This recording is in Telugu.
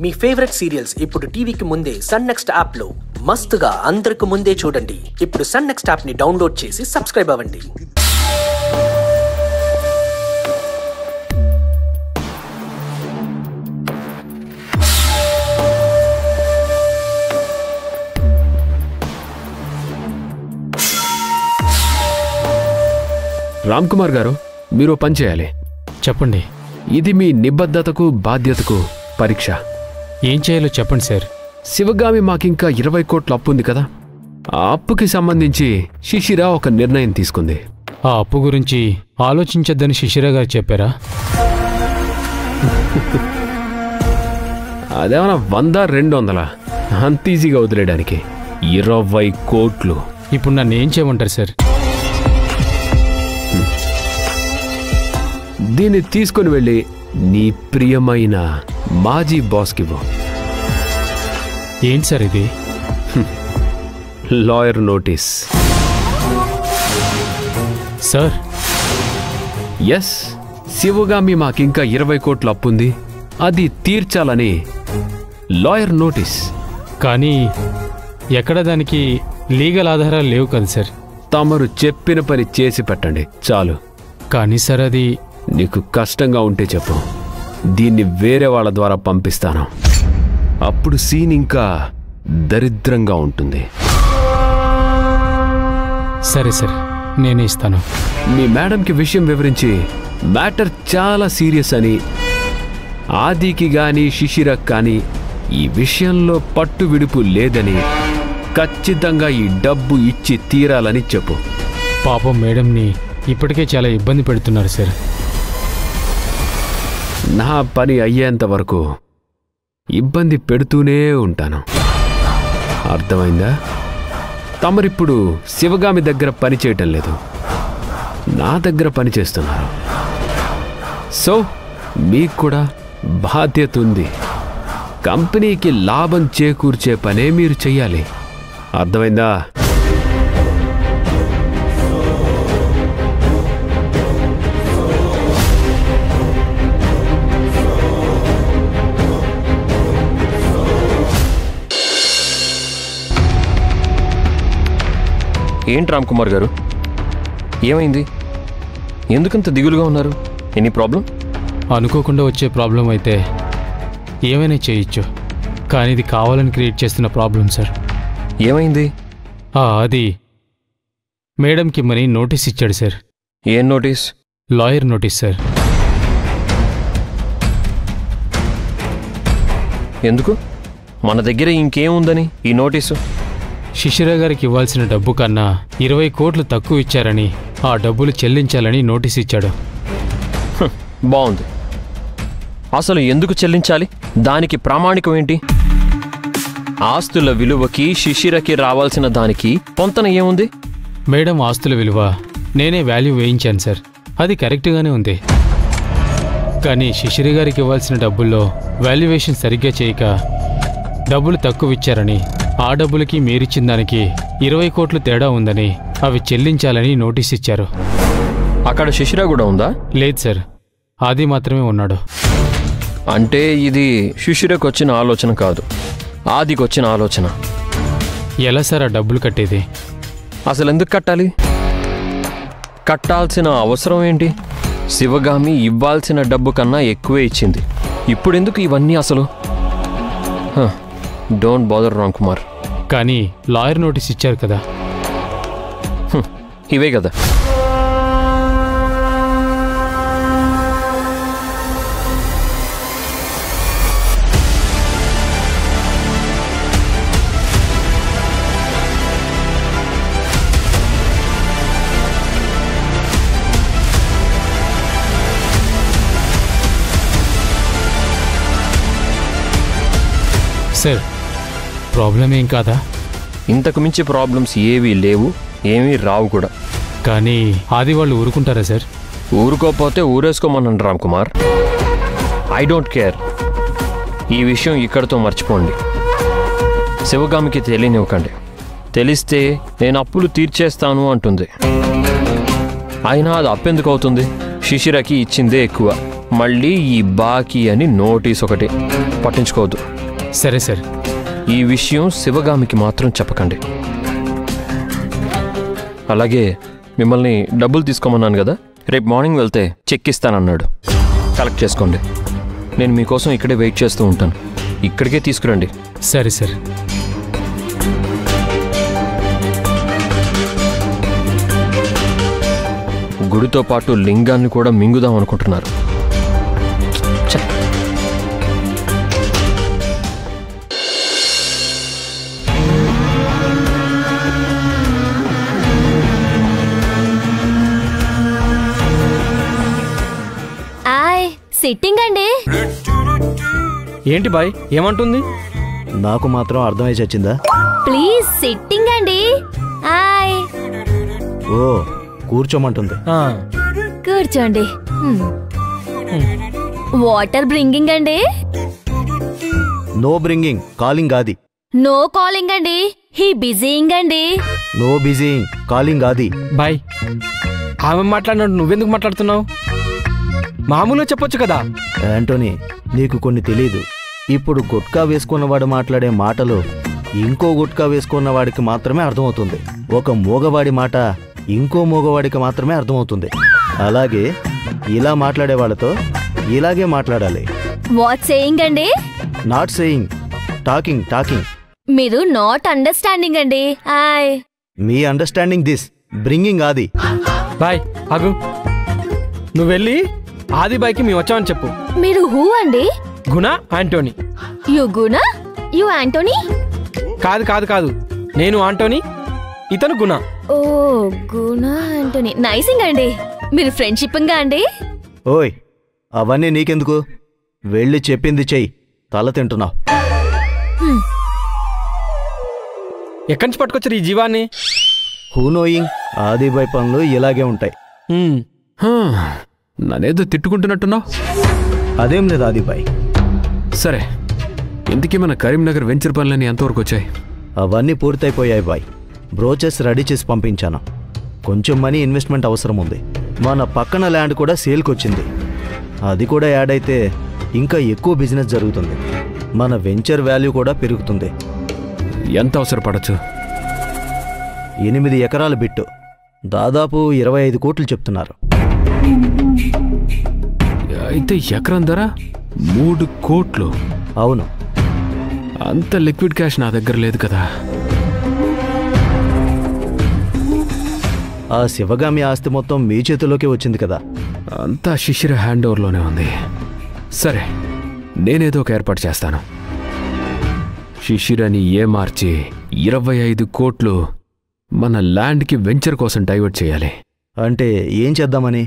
మీ ఫేవరెట్ సీరియల్స్ ఇప్పుడు టీవీకి ముందే సన్ నెక్స్ట్ యాప్ లో మస్తుగా అందరికి ముందే చూడండి. ఇప్పుడు సన్ నెక్స్ట్ యాప్ ని డౌన్లోడ్ చేసి సబ్స్క్రైబ్ అవ్వండి. రామ్ కుమార్ గారు, మీరు పని చేయాలి. చెప్పండి. ఇది మీ నిబద్ధతకు బాధ్యతకు పరీక్ష. ఏం చేయాలో చెప్పండి సార్. శివగామి మాకింకా 20 కోట్ల అప్పు ఉంది కదా, ఆ అప్పుకి సంబంధించి శిశిర ఒక నిర్ణయం తీసుకుంది. ఆ అప్పు గురించి ఆలోచించొద్దని శిశిర గారు చెప్పారా? అదేమన్నా 100-200 అంత ఈజీగా వదిలేయడానికి? 20 కోట్లు. ఇప్పుడు నన్ను ఏం చేయమంటారు సార్? దీన్ని తీసుకుని వెళ్ళి నీ ప్రియమైన మాజీ బాస్కివ్వు. ఏంటి సార్ ఇది? Lawyer notice. Sir, yes, Sivagami మాకింకా 20 కోట్ల అప్పుంది, అది తీర్చాలని లాయర్ నోటీస్. కానీ ఎక్కడ దానికి లీగల్ ఆధారాలు లేవు కదా సార్. తమరు చెప్పిన పని చేసి పెట్టండి చాలు. కానీ సార్, అది నీకు కష్టంగా ఉంటే చెప్పు, దీన్ని వేరే వాళ్ళ ద్వారా పంపిస్తాను. అప్పుడు సీన్ ఇంకా దరిద్రంగా ఉంటుంది. సరే సరే, నేనే ఇస్తాను. మీ మేడంకి విషయం వివరించి మ్యాటర్ చాలా సీరియస్ అని, ఆదికి గాని శిశిరకు కానీ ఈ విషయంలో పట్టు విడుపు లేదని, ఖచ్చితంగా ఈ డబ్బు ఇచ్చి తీరాలని చెప్పు. పాపం మేడంని ఇప్పటికే చాలా ఇబ్బంది పెడుతున్నారు సార్. నా పని అయ్యేంత వరకు ఇబ్బంది పెడుతూనే ఉంటాను. అర్థమైందా? తమరిప్పుడు శివగామి దగ్గర పని చేయటం లేదు, నా దగ్గర పని చేస్తున్నారు. సో మీకు కూడా బాధ్యత ఉంది. కంపెనీకి లాభం చేకూర్చే పనే మీరు చెయ్యాలి. అర్థమైందా? ఏంటి రామ్ కుమార్ గారు, ఏమైంది? ఎందుకంత దిగులుగా ఉన్నారు? Any problem? అనుకోకుండా వచ్చే ప్రాబ్లం అయితే ఏమైనా చేయొచ్చు, కానీ ఇది కావాలని క్రియేట్ చేస్తున్న ప్రాబ్లం సార్. ఏమైంది? అది మేడంకి మనీ నోటీస్ ఇచ్చాడు సార్. ఏం నోటీస్? Lawyer notice sir. ఎందుకు? మన దగ్గర ఇంకేముందని ఈ నోటీసు? శిశిర గారికి ఇవ్వాల్సిన డబ్బు కన్నా 20 కోట్లు తక్కువ ఇచ్చారని, ఆ డబ్బులు చెల్లించాలని నోటీస్ ఇచ్చాడు. బాగుంది. అసలు ఎందుకు చెల్లించాలి? దానికి ప్రామాణికం ఏంటి? ఆస్తుల విలువకి శిశిరకి రావాల్సిన దానికి పొంతన ఏముంది? మేడం ఆస్తుల విలువ నేనే వాల్యూ వేయించాను సార్, అది కరెక్ట్గానే ఉంది. కానీ శిశిర గారికి ఇవ్వాల్సిన డబ్బుల్లో వాల్యుయేషన్ సరిగ్గా చేయక డబ్బులు తక్కువ ఇచ్చారని, ఆ డబ్బులకి మీరిచ్చిన దానికి 20 కోట్లు తేడా ఉందని అవి చెల్లించాలని నోటీస్ ఇచ్చారు. అక్కడ శిశిర కూడా ఉందా? లేదు సార్, ఆది మాత్రమే ఉన్నాడు. అంటే ఇది శిశిరకు వచ్చిన ఆలోచన కాదు, ఆదికి వచ్చిన ఆలోచన. ఎలా సార్ ఆ డబ్బులు కట్టేది? అసలు ఎందుకు కట్టాలి? కట్టాల్సిన అవసరం ఏంటి? శివగామి ఇవ్వాల్సిన డబ్బు కన్నా ఎక్కువే ఇచ్చింది. ఇప్పుడెందుకు ఇవన్నీ అసలు? Don't bother Ram Kumar. కానీ లాయర్ నోటీస్ ఇచ్చారు కదా. ఇవే కదా. సార్, ప్రాబ్లం ఏం కాదా? ఇంతకు మించి ప్రాబ్లమ్స్ ఏవీ లేవు, ఏమీ రావు కూడా. కానీ ఆది వాళ్ళు ఊరుకుంటారా సార్? ఊరుకోపోతే ఊరేసుకోమన్నాను Ram Kumar. I don't care. ఈ విషయం ఇక్కడితో మర్చిపోండి. శివగామికి తెలియనివ్వకండి. తెలిస్తే నేను అప్పులు తీర్చేస్తాను అంటుంది. అయినా అది అప్పెందుకు అవుతుంది? శిశిరకి ఇచ్చిందే ఎక్కువ, మళ్ళీ ఈ బాకీ అని నోటీస్ ఒకటి పట్టించుకోవద్దు. సరే సార్. ఈ విషయం శివగామికి మాత్రం చెప్పకండి. అలాగే మిమ్మల్ని డబ్బులు తీసుకోమన్నాను కదా, రేపు మార్నింగ్ వెళ్తే చెక్ ఇస్తానన్నాడు. కలెక్ట్ చేసుకోండి. నేను మీకోసం ఇక్కడే వెయిట్ చేస్తూ ఉంటాను. ఇక్కడికే తీసుకురండి. సరే సార్. గుడితో పాటు లింగాన్ని కూడా మింగుదాం అనుకుంటున్నారు. సిట్టింగ్ అండి. ఏంటి బాయ్ ఏమంటుంది? నాకు మాత్రం అర్థమై చచ్చిందా? ప్లీజ్ సిట్టింగ్ అండి. హాయ్. ఓ కూర్చోమంటుంది. కూర్చోండి. వాటర్ బ్రింగింగ్ అండి. నో బ్రింగింగ్, కాలింగ్ ఆది. నో కాలింగ్ అండి. హీ బిజీయింగ్ అండి. నో బిజీయింగ్, కాలింగ్ ఆది. బాయ్ ఆమె మాట్లాడినట్టు నువ్వెందుకు మాట్లాడుతున్నావు? మామూలుగా చెప్పొచ్చు కదా. యాంటోనీ, నీకు కొన్ని తెలీదు. ఇప్పుడు గుట్కా వేసుకున్నవాడు మాట్లాడే మాటలు ఇంకో గుట్కా వేసుకున్నవాడికి మాత్రమే అర్థమవుతుంది. ఒక మూగవాడి మాట ఇంకో మూగవాడికి మాత్రమే అర్థమవుతుంది. అలాగే ఇలా మాట్లాడే వాళ్ళతో ఇలాగే మాట్లాడాలి. వాట్ సేయింగ్ అండి? Not saying, talking. టాకింగ్. మీరు నాట్ అండర్స్టాండింగ్ అండి. Hi. Me understanding this bringing ఆది. బాయ్ ఆగు. నువ్వు వెళ్ళి ఆది బాయ్కి మేము వచ్చామని చెప్పు. మీరు హూ అండి? గుణ Antony. You Guna, you Antony? కాదు కాదు కాదు, నేను ఆంటోనీ, ఇతను గుణ. ఓ గుణ ఆంటోనీ. నైసింగ్ అండి. మీరు ఫ్రెండ్షిప్గా అండి? ఓయ్ అవన్నీ నీకెందుకు? వెళ్ళి చెప్పింది చెయ్యి. తల తింటున్నావు. ఎక్కడి నుంచి పట్టుకొచ్చారు ఈ జీవాన్ని? Who knowing. ఆదిబాయ్ పనులు ఇలాగే ఉంటాయి. నన్నేదో తిట్టుకుంటున్నట్టున్నావు. అదేం లేదు ఆదిబాయ్. సరే, ఇంతకీ మన కరీంనగర్ వెంచర్ పనులన్నీ ఎంతవరకు వచ్చాయి? అవన్నీ పూర్తయిపోయాయి బాయ్. బ్రోచెస్ రెడీ చేసి పంపించాను. కొంచెం మనీ ఇన్వెస్ట్మెంట్ అవసరం ఉంది. మన పక్కన ల్యాండ్ కూడా సేల్కొచ్చింది. అది కూడా యాడ్ అయితే ఇంకా ఎక్కువ బిజినెస్ జరుగుతుంది. మన వెంచర్ వాల్యూ కూడా పెరుగుతుంది. ఎంత అవసరపడచ్చు? 8 ఎకరాల బిట్టు, దాదాపు 25 కోట్లు చెప్తున్నారు. అయితే ఎకరం ధర 3 కోట్లు. అవును. అంత లిక్విడ్ క్యాష్ నా దగ్గర లేదు కదా. ఆ శివగామి ఆస్తి మొత్తం మీ చేతిలోకి వచ్చింది కదా. అంతా శిశిర హ్యాండ్ ఓవర్లోనే ఉంది. సరే, నేనేదో ఒక ఏర్పాటు చేస్తాను. శిశిరని మార్చి 25 కోట్లు మన ల్యాండ్కి వెంచర్ కోసం డైవర్ట్ చేయాలి. అంటే ఏం చేద్దామని?